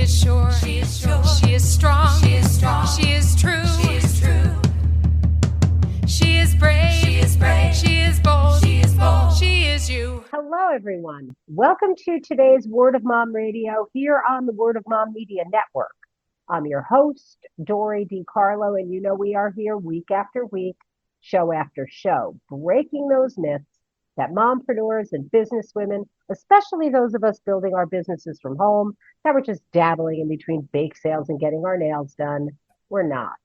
is sure. She is sure. She is strong. She is strong. She is true. She is true. She is brave. She is brave. She is bold. She is bold. She is you. Hello, everyone. Welcome to today's Word of Mom Radio here on the Word of Mom Media Network. I'm your host, Dori DeCarlo, and you know we are here week after week, show after show, breaking those myths that mompreneurs and businesswomen, especially those of us building our businesses from home, that we're just dabbling in between bake sales and getting our nails done. We're not.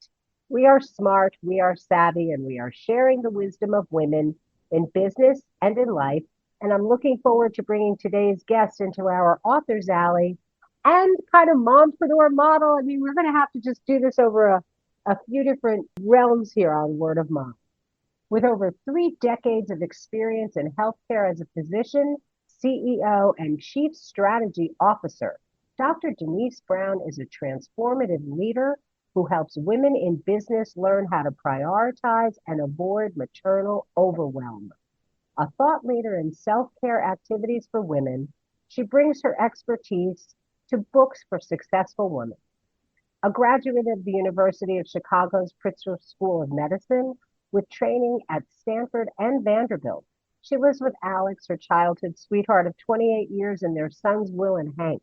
We are smart, we are savvy, and we are sharing the wisdom of women in business and in life. And I'm looking forward to bringing today's guest into our author's alley and kind of mompreneur model. I mean, we're going to have to just do this over a few different realms here on Word of Mom. With over 3 decades of experience in healthcare as a physician, CEO, and Chief Strategy Officer, Dr. Denise Brown is a transformative leader who helps women in business learn how to prioritize and avoid maternal overwhelm. A thought leader in self-care activities for women, she brings her expertise to books for successful women. A graduate of the University of Chicago's Pritzker School of Medicine, with training at Stanford and Vanderbilt. She lives with Alex, her childhood sweetheart of 28 years, and their sons, Will and Hank.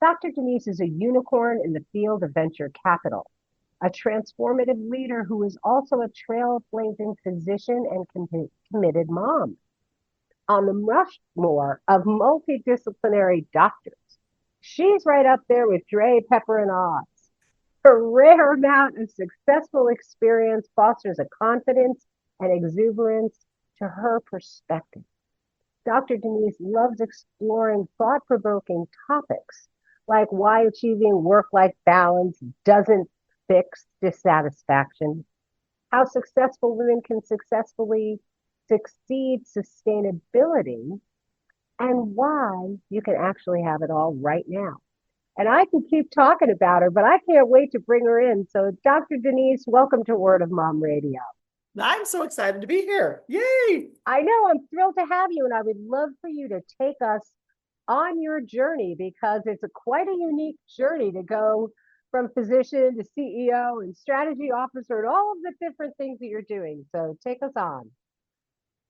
Dr. Denise is a unicorn in the field of venture capital, a transformative leader who is also a trailblazing physician and committed mom. On the Rushmore of multidisciplinary doctors, she's right up there with Dre, Pepper, and Oz. Her rare amount of successful experience fosters a confidence and exuberance to her perspective. Dr. Denise loves exploring thought-provoking topics like why achieving work-life balance doesn't fix dissatisfaction, how successful women can successfully succeed sustainability, and why you can actually have it all right now. And I can keep talking about her, but I can't wait to bring her in. So Dr. Denise, welcome to Word of Mom Radio. I'm so excited to be here. Yay! I know, I'm thrilled to have you, and I would love for you to take us on your journey because it's quite a unique journey to go from physician to CEO and strategy officer and all of the different things that you're doing. So take us on.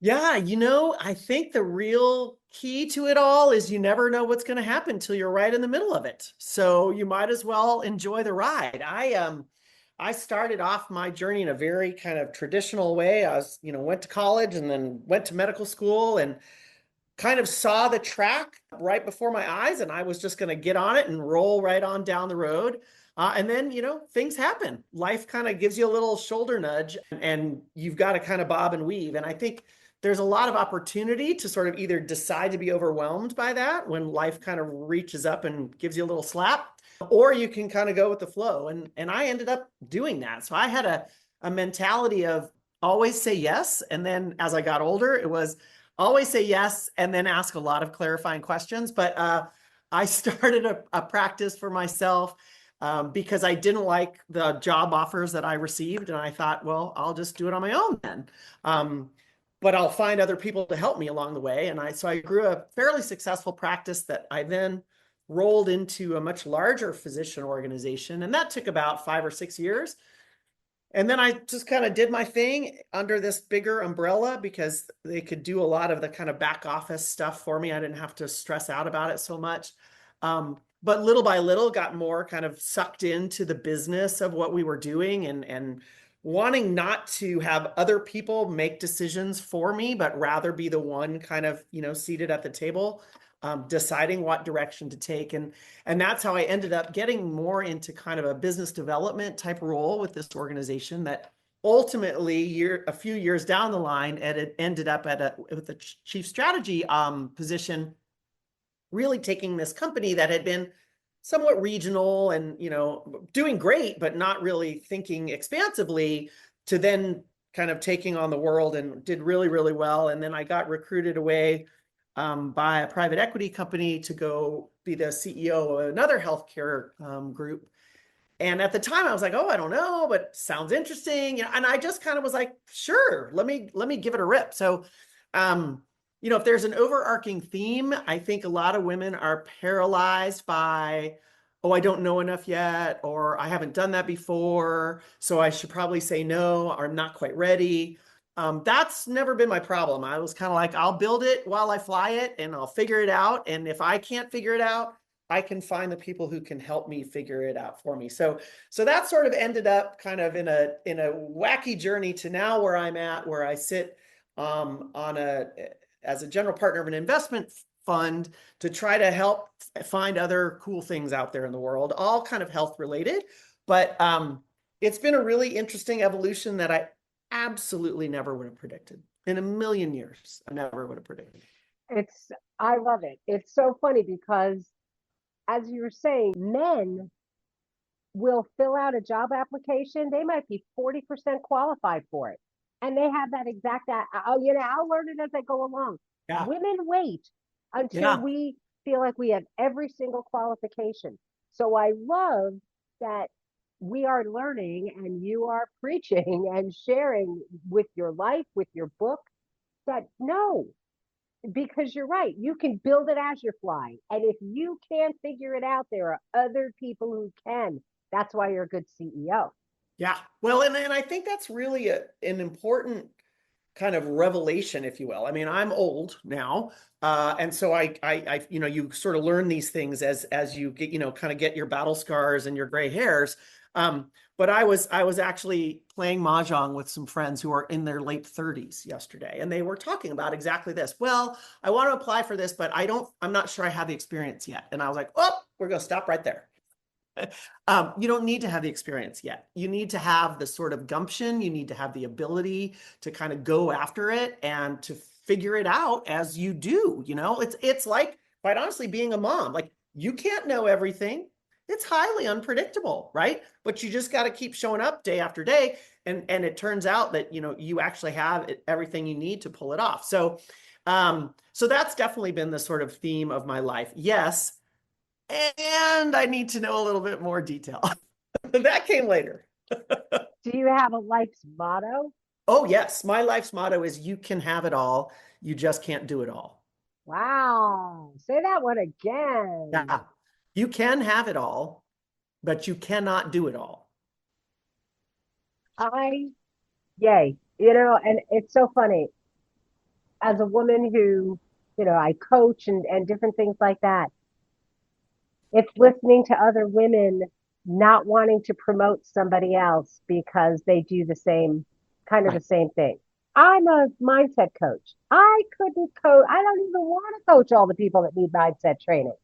Yeah, I think the real key to it all is you never know what's going to happen until you're right in the middle of it. So you might as well enjoy the ride. I started off my journey in a very kind of traditional way. I was, went to college and then went to medical school and kind of saw the track right before my eyes, and I was just going to get on it and roll right on down the road. And then, things happen. Life kind of gives you a little shoulder nudge and you've got to kind of bob and weave. And I think there's a lot of opportunity to sort of either decide to be overwhelmed by that when life kind of reaches up and gives you a little slap, or you can kind of go with the flow. And I ended up doing that. So I had a mentality of always say yes. And then as I got older, it was always say yes and then ask a lot of clarifying questions. But I started a practice for myself because I didn't like the job offers that I received. And I thought, well, I'll just do it on my own then. But I'll find other people to help me along the way. So I grew a fairly successful practice that I then rolled into a much larger physician organization. And that took about 5 or 6 years. And then I just kind of did my thing under this bigger umbrella because they could do a lot of the kind of back office stuff for me. I didn't have to stress out about it so much. But little by little got more kind of sucked into the business of what we were doing and wanting not to have other people make decisions for me, but rather be the one kind of, seated at the table, deciding what direction to take. And that's how I ended up getting more into kind of a business development type role with this organization that ultimately a few years down the line, it ended up with a chief strategy position, really taking this company that had been somewhat regional and, doing great, but not really thinking expansively, to then kind of taking on the world, and did really, really well. And then I got recruited away by a private equity company to go be the CEO of another healthcare group. And at the time I was like, oh, I don't know, but sounds interesting. And I just kind of was like, sure, let me give it a rip. So, if there's an overarching theme, I think a lot of women are paralyzed by oh, I don't know enough yet, or I haven't done that before, so I should probably say no, or I'm not quite ready. That's never been my problem. I was kind of like, I'll build it while I fly it and I'll figure it out. And if I can't figure it out, I can find the people who can help me figure it out for me. So that sort of ended up kind of in a wacky journey to now where I'm at, where I sit as a general partner of an investment fund to try to help find other cool things out there in the world, all kind of health related. But it's been a really interesting evolution that I absolutely never would have predicted in a million years. I never would have predicted. I love it. It's so funny because, as you were saying, men will fill out a job application. They might be 40% qualified for it. And they have that exact, oh, I'll learn it as I go along. Yeah. Women wait until Yeah. we feel like we have every single qualification. So I love that we are learning and you are preaching and sharing with your life, with your book, that no, because you're right, you can build it as you're flying. And if you can't figure it out, there are other people who can. That's why you're a good CEO. Yeah. Well, and I think that's really an important kind of revelation, if you will. I mean, I'm old now. And so I, you sort of learn these things as you get, kind of get your battle scars and your gray hairs. But I was actually playing mahjong with some friends who are in their late 30s yesterday, and they were talking about exactly this. Well, I want to apply for this, but I'm not sure I have the experience yet. And I was like, oh, we're going to stop right there. You don't need to have the experience yet. You need to have the sort of gumption. You need to have the ability to kind of go after it and to figure it out as you do. It's like, quite honestly, being a mom. Like, you can't know everything. It's highly unpredictable, right? But you just got to keep showing up day after day. And it turns out that, you actually have everything you need to pull it off. So that's definitely been the sort of theme of my life. Yes. And I need to know a little bit more detail. That came later. Do you have a life's motto? Oh, yes. My life's motto is you can have it all. You just can't do it all. Wow. Say that one again. Yeah. You can have it all, but you cannot do it all. Yay. And it's so funny. As a woman who, I coach and different things like that, it's listening to other women not wanting to promote somebody else because they do the same the same thing. I'm a mindset coach. I couldn't coach. I don't even want to coach all the people that need mindset training.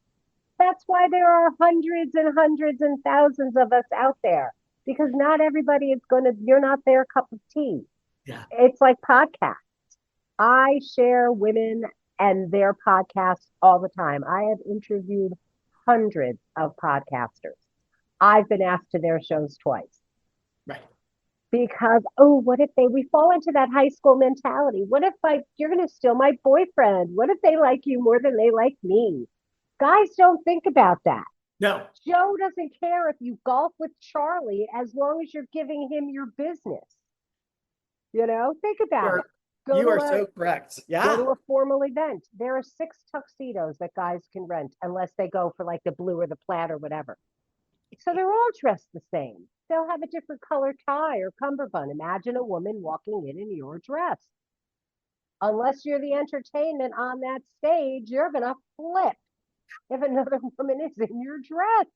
That's why there are hundreds and thousands of us out there, because not everybody you're not their cup of tea. Yeah. It's like podcasts. I share women and their podcasts all the time. I have interviewed hundreds of podcasters. I've been asked to their shows twice. Right. Because, what if we fall into that high school mentality? What if you're going to steal my boyfriend? What if they like you more than they like me? Guys don't think about that. No. Joe doesn't care if you golf with Charlie as long as you're giving him your business. Think about it. You are so correct. Yeah. Go to a formal event. There are 6 tuxedos that guys can rent unless they go for like the blue or the plaid or whatever. So they're all dressed the same. They'll have a different color tie or cummerbund. Imagine a woman walking in your dress. Unless you're the entertainment on that stage, you're going to flip if another woman is in your dress.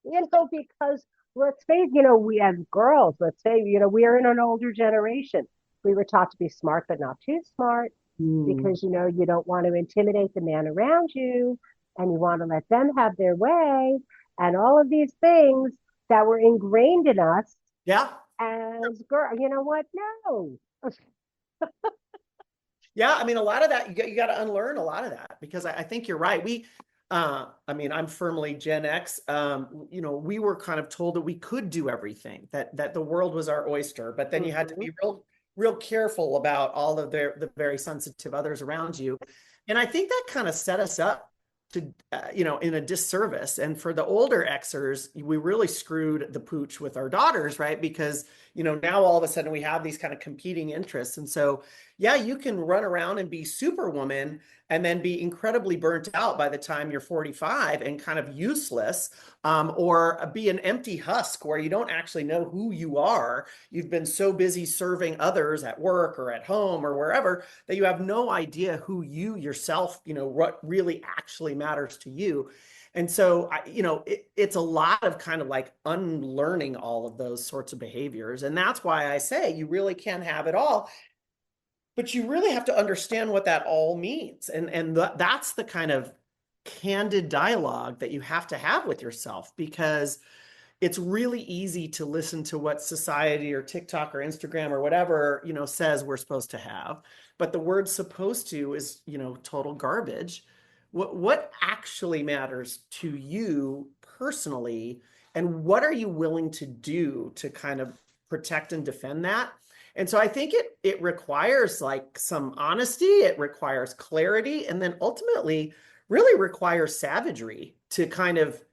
Because let's face, we as girls, let's say, we are in an older generation. We were taught to be smart, but not too smart, because, you don't want to intimidate the man around you, and you want to let them have their way, and all of these things that were ingrained in us. Yeah. As girl, you know what? No. Yeah. I mean, a lot of that, you got to unlearn a lot of that, because I think you're right. I'm firmly Gen X. We were kind of told that we could do everything, that the world was our oyster, but then you had to be real careful about all of the very sensitive others around you. And I think that kind of set us up to, in a disservice. And for the older Xers, we really screwed the pooch with our daughters, right? Because, now all of a sudden we have these kind of competing interests. And so, yeah, you can run around and be superwoman and then be incredibly burnt out by the time you're 45 and kind of useless, or be an empty husk where you don't actually know who you are. You've been so busy serving others at work or at home or wherever that you have no idea who you yourself, what really actually matters to you. And so, it's a lot of kind of like unlearning all of those sorts of behaviors. And that's why I say you really can't have it all, but you really have to understand what that all means. And that's the kind of candid dialogue that you have to have with yourself, because it's really easy to listen to what society or TikTok or Instagram or whatever, says we're supposed to have. But the word supposed to is, total garbage. What actually matters to you personally, and what are you willing to do to kind of protect and defend that? And so I think it requires like some honesty, it requires clarity, and then ultimately really requires savagery to kind of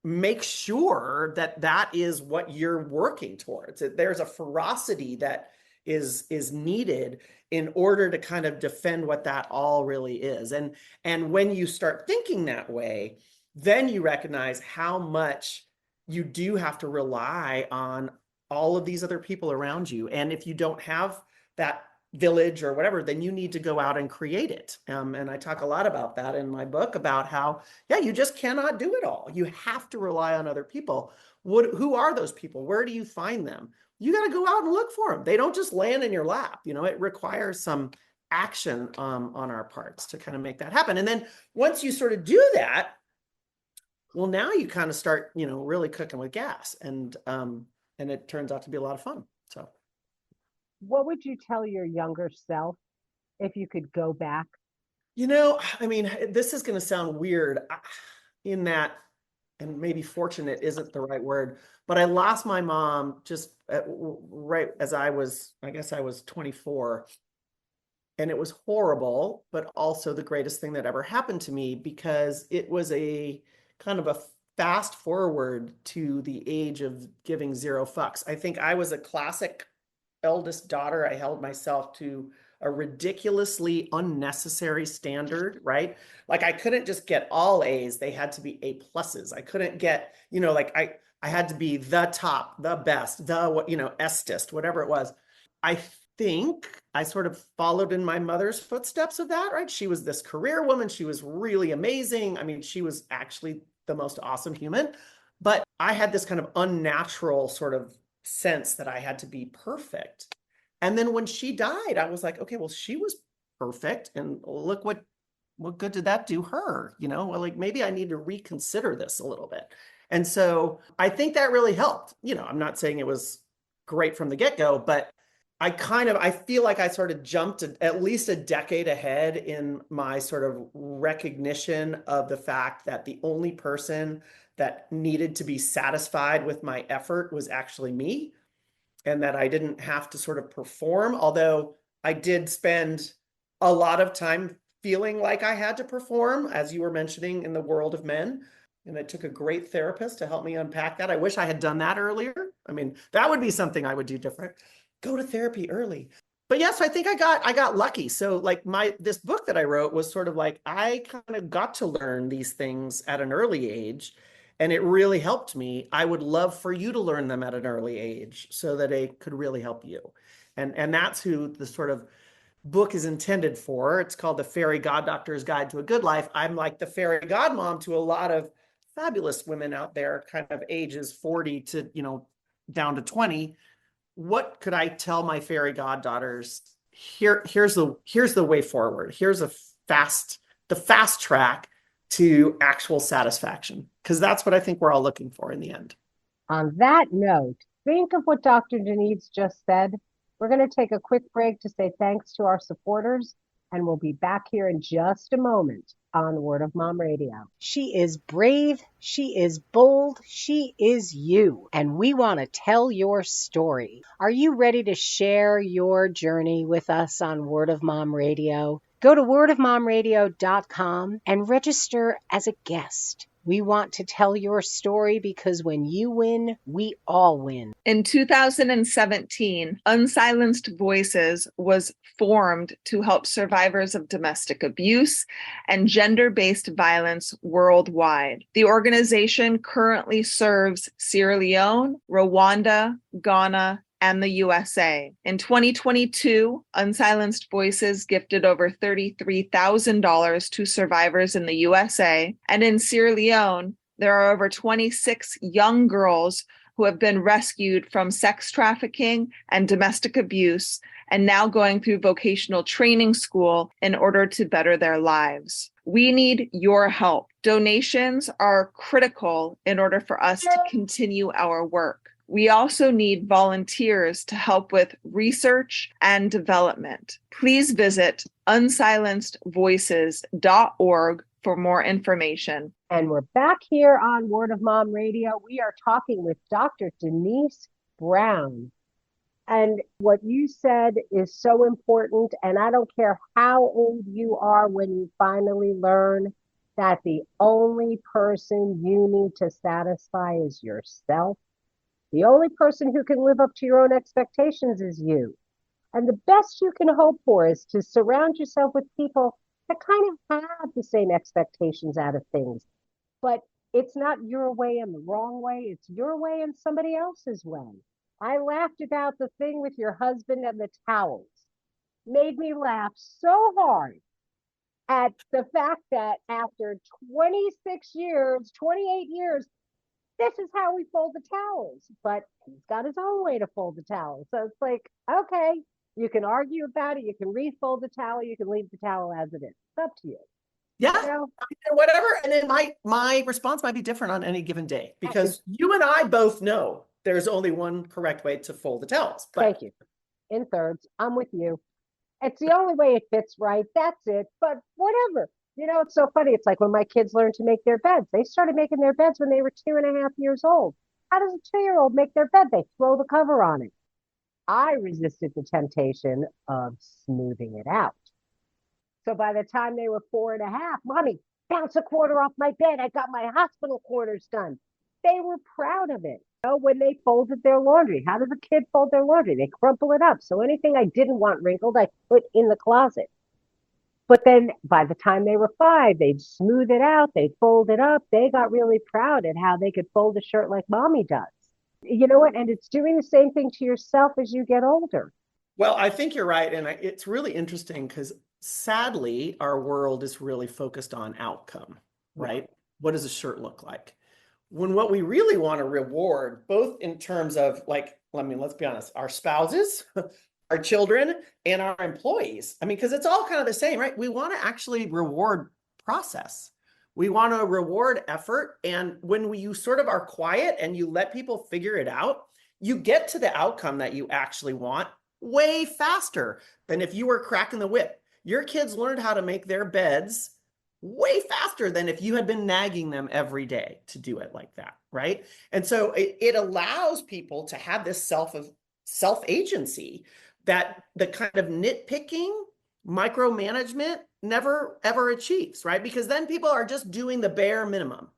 make sure that that is what you're working towards. There's a ferocity that is needed in order to kind of defend what that all really is. And when you start thinking that way, then you recognize how much you do have to rely on all of these other people around you. And if you don't have that village or whatever, then you need to go out and create it. And I talk a lot about that in my book, about how, you just cannot do it all. You have to rely on other people. Who are those people? Where do you find them? You got to go out and look for them. They don't just land in your lap. It requires some action on our parts to kind of make that happen. And then once you sort of do that, well, now you kind of start, really cooking with gas, and it turns out to be a lot of fun. So What would you tell your younger self if you could go back? This is going to sound weird in that, and maybe fortunate isn't the right word, but I lost my mom just right as I was 24. And it was horrible, but also the greatest thing that ever happened to me, because it was a kind of a fast forward to the age of giving zero fucks. I think I was a classic eldest daughter. I held myself to a ridiculously unnecessary standard, right? Like I couldn't just get all A's. They had to be A pluses. I couldn't get, I had to be the top, the best, the, estest, whatever it was. I think I sort of followed in my mother's footsteps of that, right? She was this career woman. She was really amazing. She was actually the most awesome human, but I had this kind of unnatural sort of sense that I had to be perfect. And then when she died, I was like, okay, well, she was perfect. And look what good did that do her? Well, like maybe I need to reconsider this a little bit. And so I think that really helped. I'm not saying it was great from the get-go, but I feel like I sort of jumped at least a decade ahead in my sort of recognition of the fact that the only person that needed to be satisfied with my effort was actually me, and that I didn't have to sort of perform, although I did spend a lot of time feeling like I had to perform, as you were mentioning, in the world of men. And it took a great therapist to help me unpack that. I wish I had done that earlier. That would be something I would do different. Go to therapy early. But yes, I think I got lucky. So like this book that I wrote was sort of like, I kind of got to learn these things at an early age, and it really helped me. I would love for you to learn them at an early age so that it could really help you. And that's who the sort of book is intended for. It's called The Fairy God Doctor's Guide to a Good Life. I'm like the fairy godmom to a lot of fabulous women out there, kind of ages 40 to, down to 20. What could I tell my fairy goddaughters? Here's the way forward. Here's the fast track to actual satisfaction, because that's what I think we're all looking for in the end. On that note, think of what Dr. Denise just said. We're going to take a quick break to say thanks to our supporters, and we'll be back here in just a moment on Word of Mom Radio. She is brave, she is bold, she is you, and we want to tell your story. Are you ready to share your journey with us on Word of Mom Radio? Go to wordofmomradio.com and register as a guest. We want to tell your story because when you win, we all win. In 2017, Unsilenced Voices was formed to help survivors of domestic abuse and gender-based violence worldwide. The organization currently serves Sierra Leone, Rwanda, Ghana, and the USA. In 2022, Unsilenced Voices gifted over $33,000 to survivors in the USA, and in Sierra Leone, there are over 26 young girls who have been rescued from sex trafficking and domestic abuse and now going through vocational training school in order to better their lives. We need your help. Donations are critical in order for us to continue our work. We also need volunteers to help with research and development. Please visit unsilencedvoices.org for more information. And we're back here on Word of Mom Radio. We are talking with Dr. Denise Brown. And what you said is so important. And I don't care how old you are when you finally learn that the only person you need to satisfy is yourself. The only person who can live up to your own expectations is you. And the best you can hope for is to surround yourself with people that kind of have the same expectations out of things. But it's not your way and the wrong way. It's your way and somebody else's way. I laughed about the thing with your husband and the towels. Made me laugh so hard at the fact that after 26 years, 28 years, this is how we fold the towels. But he's got his own way to fold the towels. So it's like, okay, you can argue about it. You can refold the towel. You can leave the towel as it is. It's up to you. Yeah, You know? whatever. And then my response might be different on any given day because you and I both know there's only one correct way to fold the towels. But thank you. In thirds, I'm with you. It's the only way it fits right. That's it. But whatever. You know, it's so funny. It's like when my kids learned to make their beds. They started making their beds when they were 2.5 years old. How does a 2-year-old make their bed? They throw the cover on it. I resisted the temptation of smoothing it out. So by the time they were 4.5, Mommy, bounce a quarter off my bed. I got my hospital quarters done. They were proud of it. You know, when they folded their laundry, how does a kid fold their laundry? They crumple it up. So anything I didn't want wrinkled, I put in the closet. But then by the time they were 5, they'd smooth it out. They'd fold it up. They got really proud at how they could fold a shirt like Mommy does. You know what? And it's doing the same thing to yourself as you get older. Well, I think you're right. And it's really interesting because sadly, our world is really focused on outcome, right? What does a shirt look like? When what we really want to reward, both in terms of like, I mean, let's be honest, our spouses, our children, and our employees. I mean, because it's all kind of the same, right? We want to actually reward process. We want to reward effort. And when you sort of are quiet and you let people figure it out, you get to the outcome that you actually want way faster than if you were cracking the whip. Your kids learned how to make their beds way faster than if you had been nagging them every day to do it like that, right? And so it allows people to have this self-agency that the kind of nitpicking, micromanagement never ever achieves, right? Because then people are just doing the bare minimum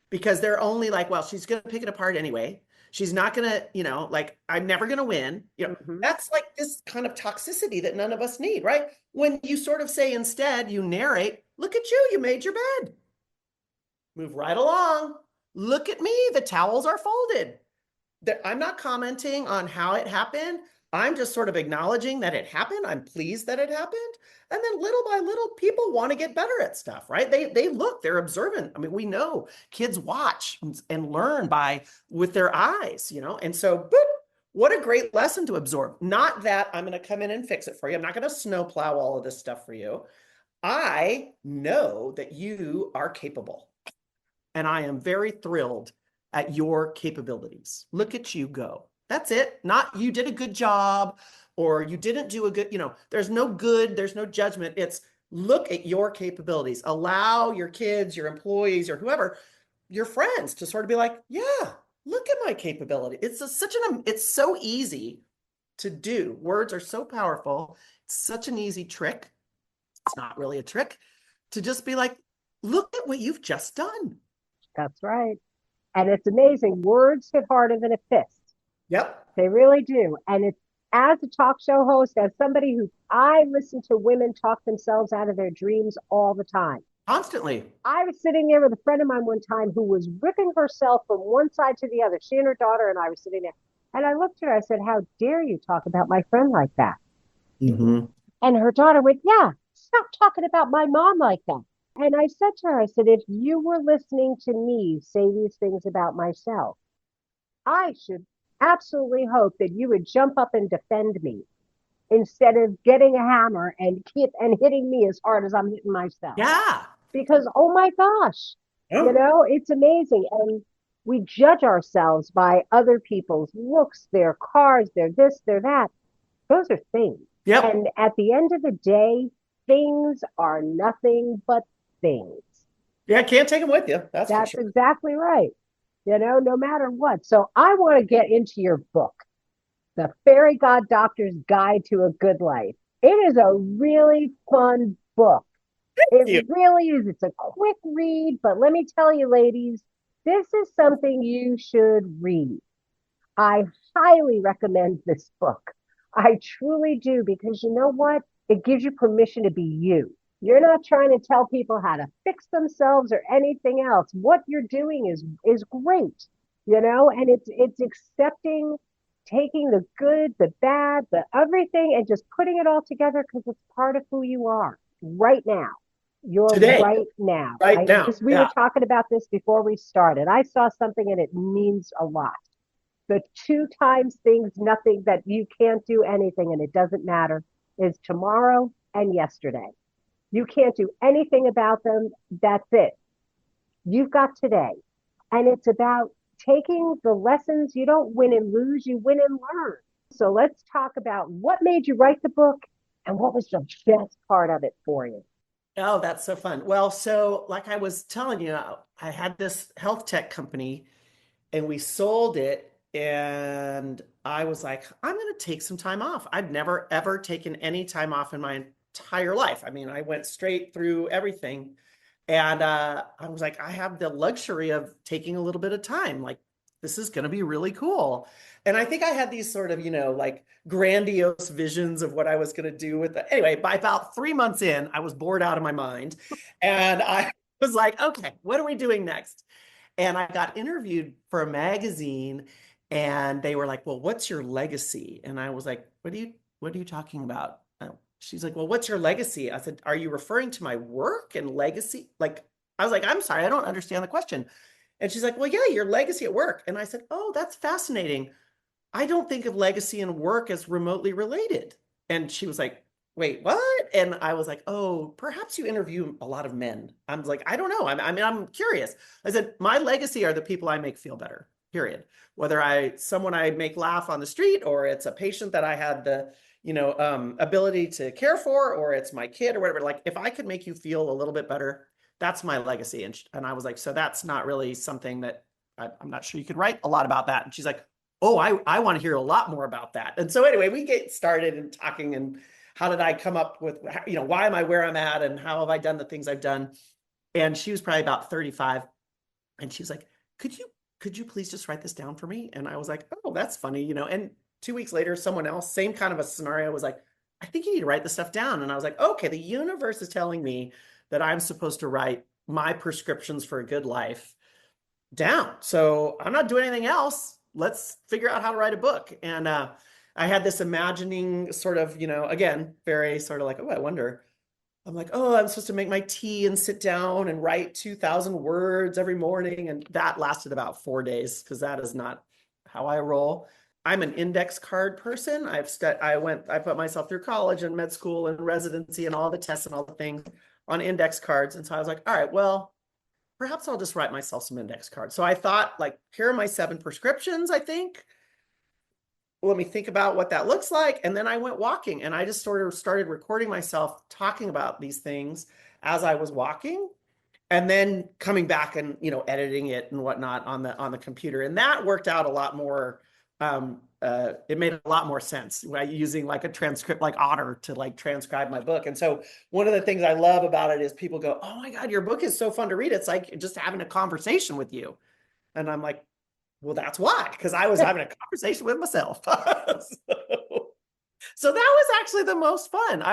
because they're only like, well, she's going to pick it apart anyway. She's not going to, you know, like, I'm never going to win. You know, that's like this kind of toxicity that none of us need, right? When you sort of say instead, you narrate, look at you made your bed. Move right along. Look at me, the towels are folded. I'm not commenting on how it happened. I'm just sort of acknowledging that it happened. I'm pleased that it happened. And then little by little, people want to get better at stuff, right? They look, they're observant. I mean, we know kids watch and learn with their eyes, you know? And so, what a great lesson to absorb. Not that I'm going to come in and fix it for you. I'm not going to snowplow all of this stuff for you. I know that you are capable. And I am very thrilled at your capabilities. Look at you go. That's it. Not you did a good job or you didn't do a good, you know, there's no good, there's no judgment. It's look at your capabilities. Allow your kids, your employees, or whoever, your friends to sort of be like, yeah, look at my capability. It's it's so easy to do. Words are so powerful. It's such an easy trick. It's not really a trick to just be like, look at what you've just done. That's right. And it's amazing. Words hit harder than a fist. Yep. They really do. And it's as a talk show host, as somebody who I listen to women talk themselves out of their dreams all the time. Constantly. I was sitting there with a friend of mine one time who was ripping herself from one side to the other. She and her daughter and I were sitting there. And I looked at her, I said, "How dare you talk about my friend like that?" Mm-hmm. And her daughter went, "Yeah, stop talking about my mom like that." And I said to her, I said, "If you were listening to me say these things about myself, I should absolutely hope that you would jump up and defend me instead of getting a hammer and hitting me as hard as I'm hitting myself." Yeah. Because, oh my gosh, it's amazing. And we judge ourselves by other people's looks, their cars, their this, their that. Those are things. Yep. And at the end of the day, things are nothing but things. Yeah, I can't take them with you. That's for sure. Exactly right. No matter what. So I want to get into your book, The Fairy God Doctor's Guide to a Good Life. It is a really fun book. It really is. It's a quick read, but let me tell you, ladies, this is something you should read. I highly recommend this book. I truly do, because you know what? It gives you permission to be you. You're not trying to tell people how to fix themselves or anything else. What you're doing is great, and it's accepting, taking the good, the bad, the everything, and just putting it all together because it's part of who you are right now. You're Today. right now. Right now. We were talking about this before we started. I saw something and it means a lot. The 2 times things, nothing, that you can't do anything and it doesn't matter, is tomorrow and yesterday. You can't do anything about them. That's it. You've got today. And it's about taking the lessons. You don't win and lose, you win and learn. So let's talk about what made you write the book and what was the best part of it for you. Oh, that's so fun. Well, so like I was telling you, I had this health tech company and we sold it. And I was like, I'm going to take some time off. I've never, ever taken any time off in my entire life. I mean, I went straight through everything. And I was like, I have the luxury of taking a little bit of time. Like, this is going to be really cool. And I think I had these sort of, like grandiose visions of what I was going to do with it. Anyway, by about 3 months in, I was bored out of my mind. And I was like, okay, what are we doing next? And I got interviewed for a magazine. And they were like, "Well, what's your legacy?" And I was like, what are you talking about? She's like, "Well, what's your legacy?" I said, "Are you referring to my work and legacy?" Like, I was like, "I'm sorry, I don't understand the question." And she's like, "Well, yeah, your legacy at work." And I said, "Oh, that's fascinating. I don't think of legacy and work as remotely related." And she was like, "Wait, what?" And I was like, "Oh, perhaps you interview a lot of men." I'm like, "I don't know. I'm curious." I said, "My legacy are the people I make feel better. Period. Whether someone I make laugh on the street, or it's a patient that I had the, ability to care for, or it's my kid or whatever. Like, if I could make you feel a little bit better, that's my legacy." And I was like, "So that's not really something that I'm not sure you could write a lot about that." And she's like, "Oh, I want to hear a lot more about that." And so anyway, we get started and talking, and how did I come up with, why am I where I'm at, and how have I done the things I've done? And she was probably about 35, and she was like, could you please just write this down for me? And I was like, "Oh, that's funny," and 2 weeks later, someone else, same kind of a scenario, was like, "I think you need to write this stuff down." And I was like, okay, the universe is telling me that I'm supposed to write my prescriptions for a good life down. So I'm not doing anything else. Let's figure out how to write a book. And I had this imagining sort of, again, very sort of like, oh, I wonder. I'm like, oh, I'm supposed to make my tea and sit down and write 2,000 words every morning. And that lasted about 4 days, because that is not how I roll. I'm an index card person. I put myself through college and med school and residency and all the tests and all the things on index cards. And so I was like, all right, well, perhaps I'll just write myself some index cards. So I thought, like, here are my 7 prescriptions, I think. Let me think about what that looks like. And then I went walking, and I just sort of started recording myself talking about these things as I was walking, and then coming back and, editing it and whatnot on the computer. And that worked out a lot more it made a lot more sense, right? Using like a transcript like Otter to like transcribe my book. And so one of the things I love about it is people go, oh my God, your book is so fun to read. It's like just having a conversation with you. And I'm like, well, that's why, because I was having a conversation with myself. So that was actually the most fun.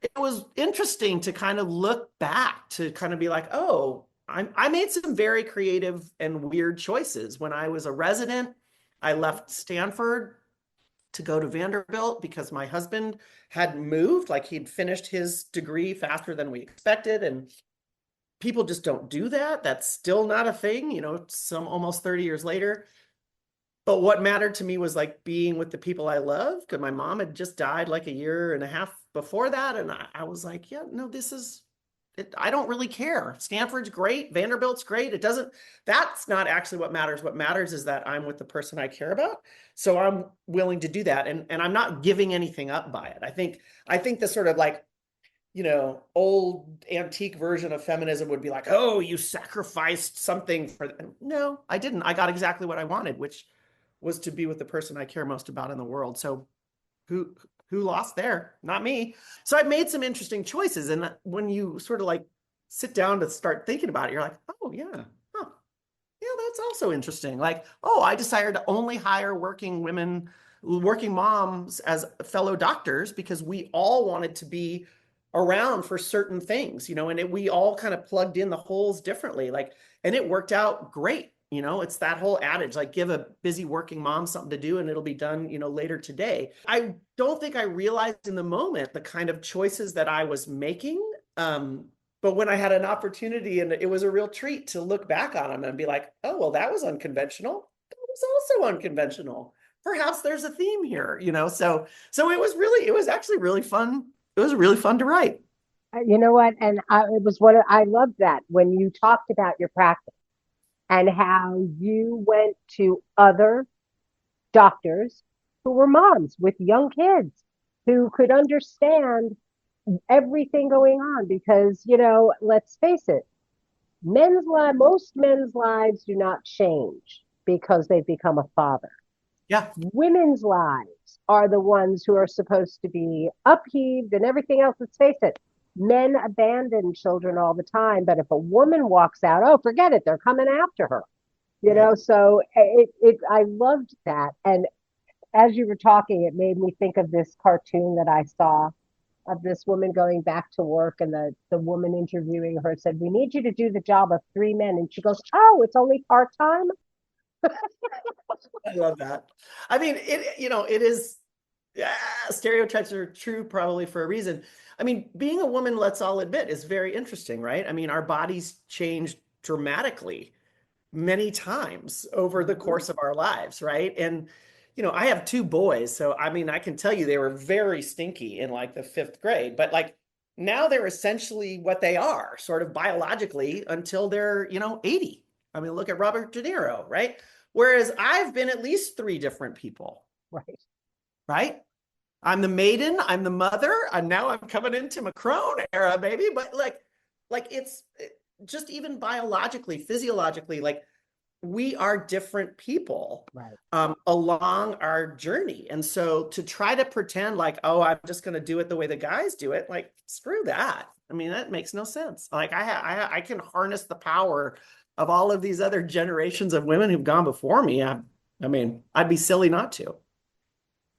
It was interesting to kind of look back to kind of be like, oh, I made some very creative and weird choices. When I was a resident, I left Stanford to go to Vanderbilt because my husband had moved, like he'd finished his degree faster than we expected. And people just don't do that. That's still not a thing, some almost 30 years later. But what mattered to me was like being with the people I love, because my mom had just died like a year and a half before that. And I was like, yeah, no, this is it. I don't really care. Stanford's great. Vanderbilt's great. That's not actually what matters. What matters is that I'm with the person I care about. So I'm willing to do that. And I'm not giving anything up by it. I think the sort of like, old antique version of feminism would be like, oh, you sacrificed something for them. No, I didn't. I got exactly what I wanted, which was to be with the person I care most about in the world. So who lost there? Not me. So I made some interesting choices. And when you sort of like sit down to start thinking about it, you're like, oh yeah, huh. Yeah, that's also interesting. Like, oh, I decided to only hire working moms as fellow doctors because we all wanted to be around for certain things, and we all kind of plugged in the holes differently. And it worked out great. It's that whole adage, like give a busy working mom something to do and it'll be done, later today. I don't think I realized in the moment the kind of choices that I was making. But when I had an opportunity, and it was a real treat to look back on them and be like, oh, well, that was unconventional. That was also unconventional. Perhaps there's a theme here, so it was actually really fun. It was really fun to write. You know what? And I loved that when you talked about your practice and how you went to other doctors who were moms with young kids who could understand everything going on because, let's face it, most men's lives do not change because they've become a father. Yeah. Women's lives are the ones who are supposed to be upheaved and everything else. Let's face it, men abandon children all the time, but if a woman walks out, oh, forget it, they're coming after her. So I loved that. And as you were talking, it made me think of this cartoon that I saw of this woman going back to work, and the woman interviewing her said, we need you to do the job of 3 men. And she goes, oh, it's only part-time? I love that. I mean, it is, stereotypes are true probably for a reason. I mean, being a woman, let's all admit, is very interesting, right? I mean, our bodies change dramatically many times over the course of our lives, right? And, I have 2 boys, so I mean, I can tell you they were very stinky in like the 5th grade, but like now they're essentially what they are, sort of biologically, until they're, 80. I mean, look at Robert De Niro, right? Whereas I've been at least 3 different people. Right? I'm the maiden, I'm the mother, and now I'm coming into Macron era, baby. But it's just even biologically, physiologically, like we are different people along our journey. And so to try to pretend like, oh, I'm just going to do it the way the guys do it, like, screw that. I mean, that makes no sense. Like I can harness the power of all of these other generations of women who've gone before me. I mean, I'd be silly not to.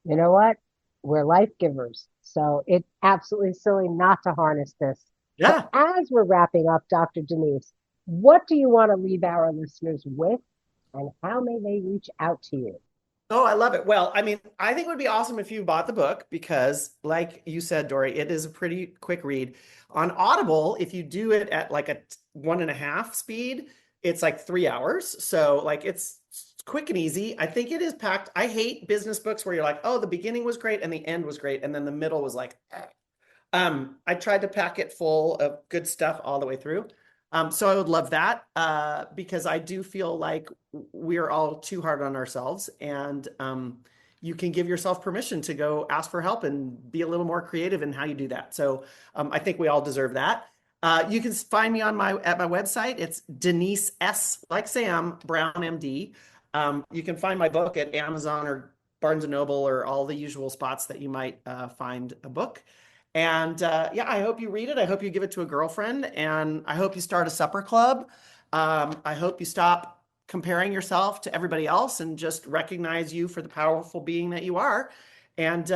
You know what? We're life givers. So it's absolutely silly not to harness this. Yeah. So as we're wrapping up, Dr. Denise, what do you want to leave our listeners with, and how may they reach out to you? Oh, I love it. Well, I mean, I think it would be awesome if you bought the book because, like you said, Dori, it is a pretty quick read. On Audible, if you do it at like a 1.5 speed, it's like 3 hours. So like it's quick and easy. I think it is packed. I hate business books where you're like, oh, the beginning was great and the end was great, and then the middle was like, I tried to pack it full of good stuff all the way through. So I would love that because I do feel like we're all too hard on ourselves, and you can give yourself permission to go ask for help and be a little more creative in how you do that. So I think we all deserve that. You can find me at my website. It's Denise S, like Sam, Brown MD. You can find my book at Amazon or Barnes & Noble or all the usual spots that you might find a book. And yeah, I hope you read it. I hope you give it to a girlfriend, and I hope you start a supper club. I hope you stop comparing yourself to everybody else and just recognize you for the powerful being that you are. And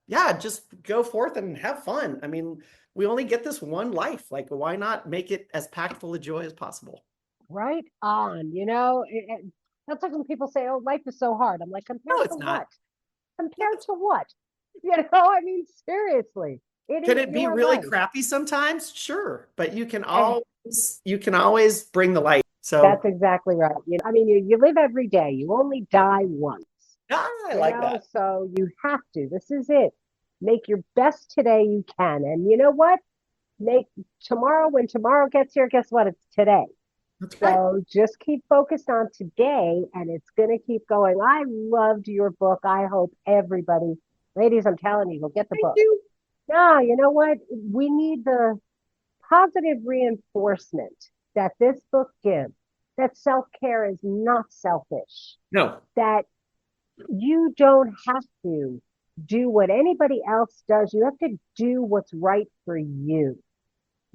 yeah, just go forth and have fun. I mean, we only get this one life. Like, why not make it as packed full of joy as possible? Right on. That's like when people say, "Oh, life is so hard." I'm like, No, compared it's to not. what? Compared to what? I mean, seriously, it Can is it be your really life. crappy sometimes? Sure, but And you can always bring the light. So that's exactly right. I mean, you live every day. You only die once. yeah, I like that. So you have to. This is it. Make your best today you can. And you know what? Make tomorrow, when tomorrow gets here, guess what? It's today. That's right. So just keep focused on today, and it's going to keep going. I loved your book. I hope everybody, ladies, I'm telling you, go get the Thank book. you. No, you know what? We need the positive reinforcement that this book gives, that self-care is not selfish, No, that you don't have to do what anybody else does. You have to do what's right for you.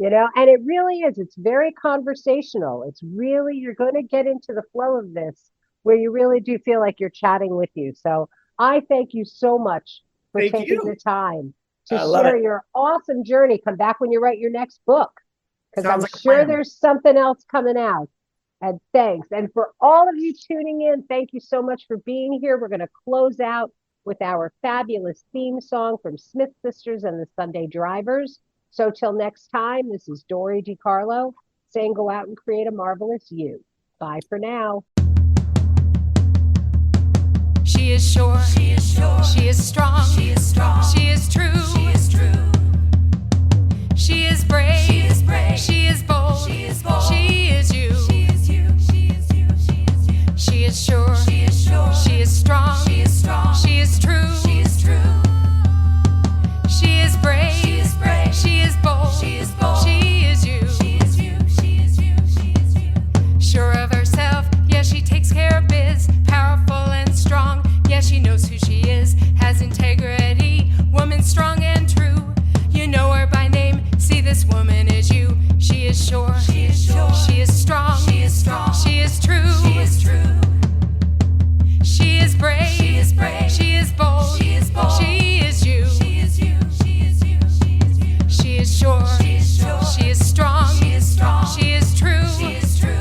And it really is. It's very conversational. It's really, you're going to get into the flow of this where you really do feel like you're chatting with you. So I thank you so much for thank taking you. the time to I love share it. your awesome journey. Come back when you write your next book, because I'm Sounds like a sure plan. there's something else coming out. And thanks. And for all of you tuning in, thank you so much for being here. We're going to close out with our fabulous theme song from Smith Sisters and the Sunday Drivers. So till next time, this is Dori DeCarlo saying go out and create a marvelous you. Bye for now. She is sure. She is sure. She is strong. She is strong. She is true. She is true. She is brave. She is brave. She is bold. She is bold. She is you. She is you. She is you. She is you. She is sure. She is sure. She is strong. She is strong. She is true. She is true. She is brave. She is brave. She is bold. She is bold. She is you. She is you. She is you. She is you. Sure of herself, yeah, she takes care of biz. Powerful and strong, yeah, she knows who she is. Has integrity, woman strong and true. You know her by name, see this woman is you. She is sure. She is sure. She is strong. She is strong. She is true. She is true. She is brave. She is brave. She is bold. She is bold. She is you. She is you. She is you. She is you. She is sure. She is sure. She is strong. She is strong. She is true. She is true.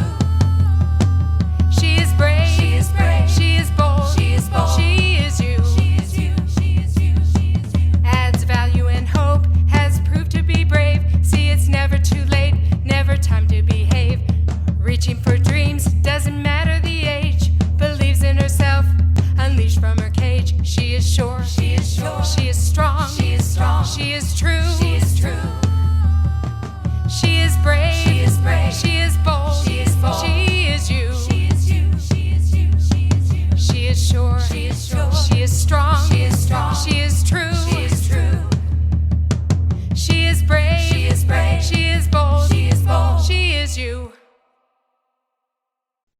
She is brave. She is brave. She is bold. She is bold. She is you. She is you. She is you. She is you. Adds value and hope. Has proved to be brave. See, it's never too late. Never time to behave. Reaching for dreams. Doesn't matter the age. Believes in herself. Unleashed from her cage. She is sure. She is sure. She is strong. She is strong. She is true. She is true. She is brave. She is brave. She is bold. She is bold. She is you. She is you. She is you. She is you. She is sure. She is sure. She is strong.